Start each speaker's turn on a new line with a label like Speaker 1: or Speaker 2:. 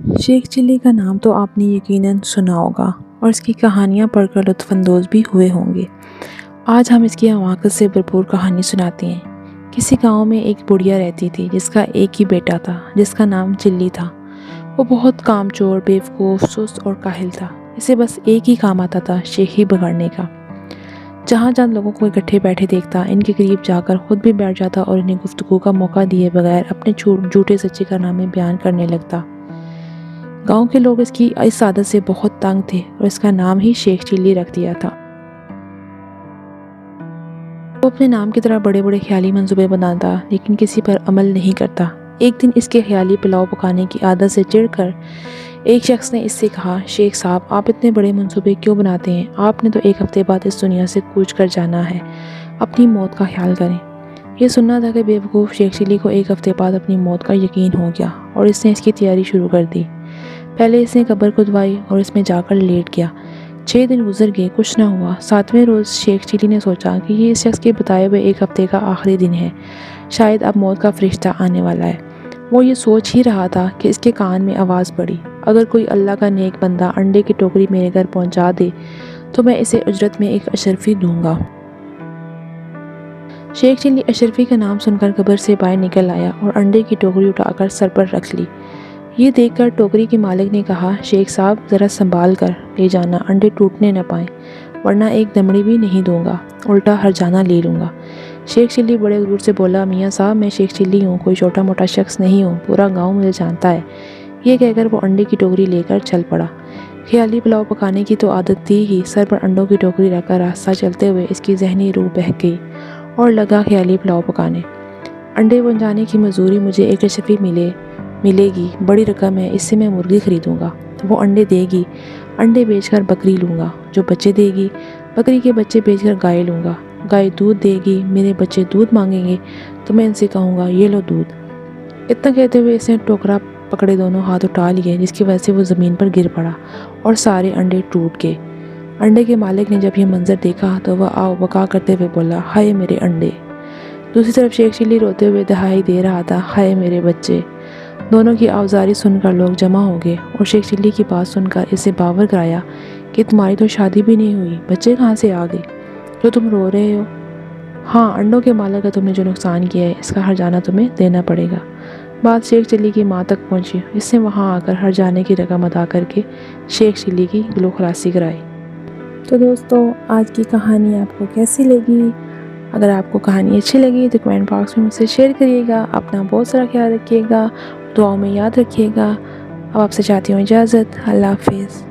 Speaker 1: شیخ چلی کا نام تو آپ نے یقیناً سنا ہوگا اور اس کی کہانیاں پڑھ کر لطف اندوز بھی ہوئے ہوں گے۔ آج ہم اس کی حماقت سے بھرپور کہانی سناتے ہیں۔ کسی گاؤں میں ایک بڑھیا رہتی تھی جس کا ایک ہی بیٹا تھا جس کا نام چلی تھا۔ وہ بہت کام چور، بیوقوف، سست اور کاہل تھا۔ اسے بس ایک ہی کام آتا تھا، شیخی بگاڑنے کا۔ جہاں جہاں لوگوں کو اکٹھے بیٹھے دیکھتا ان کے قریب جا کر خود بھی بیٹھ جاتا اور انہیں گفتگو کا موقع دیے بغیر اپنے جھوٹے سچے کارنامے بیان کرنے لگتا۔ گاؤں کے لوگ اس کی اس عادت سے بہت تنگ تھے اور اس کا نام ہی شیخ چلی رکھ دیا تھا۔ وہ اپنے نام کی طرح بڑے بڑے خیالی منصوبے بناتا لیکن کسی پر عمل نہیں کرتا۔ ایک دن اس کے خیالی پلاؤ پکانے کی عادت سے چڑھ کر ایک شخص نے اس سے کہا، شیخ صاحب آپ اتنے بڑے منصوبے کیوں بناتے ہیں؟ آپ نے تو ایک ہفتے بعد اس دنیا سے کوچ کر جانا ہے، اپنی موت کا خیال کریں۔ یہ سننا تھا کہ بیوقوف شیخ چلی کو ایک ہفتے بعد اپنی موت کا یقین ہو گیا اور اس نے اس کی تیاری شروع کر دی۔ پہلے اس نے قبر کھدوائی اور اس میں جا کر لیٹ گیا۔ 6 دن گزر گئے، کچھ نہ ہوا۔ 7ویں روز شیخ چلی نے سوچا کہ یہ اس شخص کے بتائے ہوئے ایک ہفتے کا آخری دن ہے، شاید اب موت کا فرشتہ آنے والا ہے۔ وہ یہ سوچ ہی رہا تھا کہ اس کے کان میں آواز پڑی، اگر کوئی اللہ کا نیک بندہ انڈے کی ٹوکری میرے گھر پہنچا دے تو میں اسے اجرت میں ایک اشرفی دوں گا۔ شیخ چلی اشرفی کا نام سن کر قبر سے باہر نکل آیا اور انڈے کی ٹوکری اٹھا کر سر پر رکھ لی۔ یہ دیکھ کر ٹوکری کے مالک نے کہا، شیخ صاحب ذرا سنبھال کر لے جانا، انڈے ٹوٹنے نہ پائیں، ورنہ ایک دمڑی بھی نہیں دوں گا، الٹا ہرجانہ لے لوں گا۔ شیخ چلی بڑے غرور سے بولا، میاں صاحب میں شیخ چلی ہوں، کوئی چھوٹا موٹا شخص نہیں ہوں، پورا گاؤں مجھے جانتا ہے۔ یہ کہہ کر وہ انڈے کی ٹوکری لے کر چل پڑا۔ خیالی پلاؤ پکانے کی تو عادت تھی ہی، سر پر انڈوں کی ٹوکری رکھ کر راستہ چلتے ہوئے اس کی ذہنی روح بہک گئی اور لگا خیالی پلاؤ پکانے۔ انڈے پہنچانے کی مزدوری مجھے ایک اشرفی ملے گی، بڑی رقم ہے، اس سے میں مرغی خریدوں گا، وہ انڈے دے گی، انڈے بیچ کر بکری لوں گا، جو بچے دے گی، بکری کے بچے بیچ کر گائے لوں گا، گائے دودھ دے گی، میرے بچے دودھ مانگیں گے تو میں ان سے کہوں گا یہ لو دودھ۔ اتنا کہتے ہوئے اس نے ٹوکرا پکڑے دونوں ہاتھ اٹھا لیے جس کی وجہ سے وہ زمین پر گر پڑا اور سارے انڈے ٹوٹ گئے۔ انڈے کے مالک نے جب یہ منظر دیکھا تو وہ بکا کرتے ہوئے بولا، ہائے میرے انڈے۔ دوسری طرف شیخ چلی روتے ہوئے دہائی دے رہا تھا، ہائے میرے بچے۔ دونوں کی آوازاری سن کر لوگ جمع ہو گئے اور شیخ چلی کی بات سن کر اسے باور کرایا کہ تمہاری تو شادی بھی نہیں ہوئی، بچے کہاں سے آ گئے جو تم رو رہے ہو؟ ہاں، انڈوں کے مالک کا تم نے جو نقصان کیا ہے اس کا ہرجانہ تمہیں دینا پڑے گا۔ بات شیخ چلی کی ماں تک پہنچی، اس نے وہاں آ کر ہرجانے کی رقم ادا کر کے شیخ چلی کی گلو خلاصی کرائی۔ تو دوستو، آج کی کہانی آپ کو کیسی لگی؟ اگر آپ کو کہانی اچھی لگی تو کمنٹ باکس میں مجھ سے شیئر کریے گا۔ اپنا بہت سارا خیال رکھیے گا، دعاؤں میں یاد رکھیے گا۔ اب آپ سے چاہتی ہوں اجازت، اللہ حافظ۔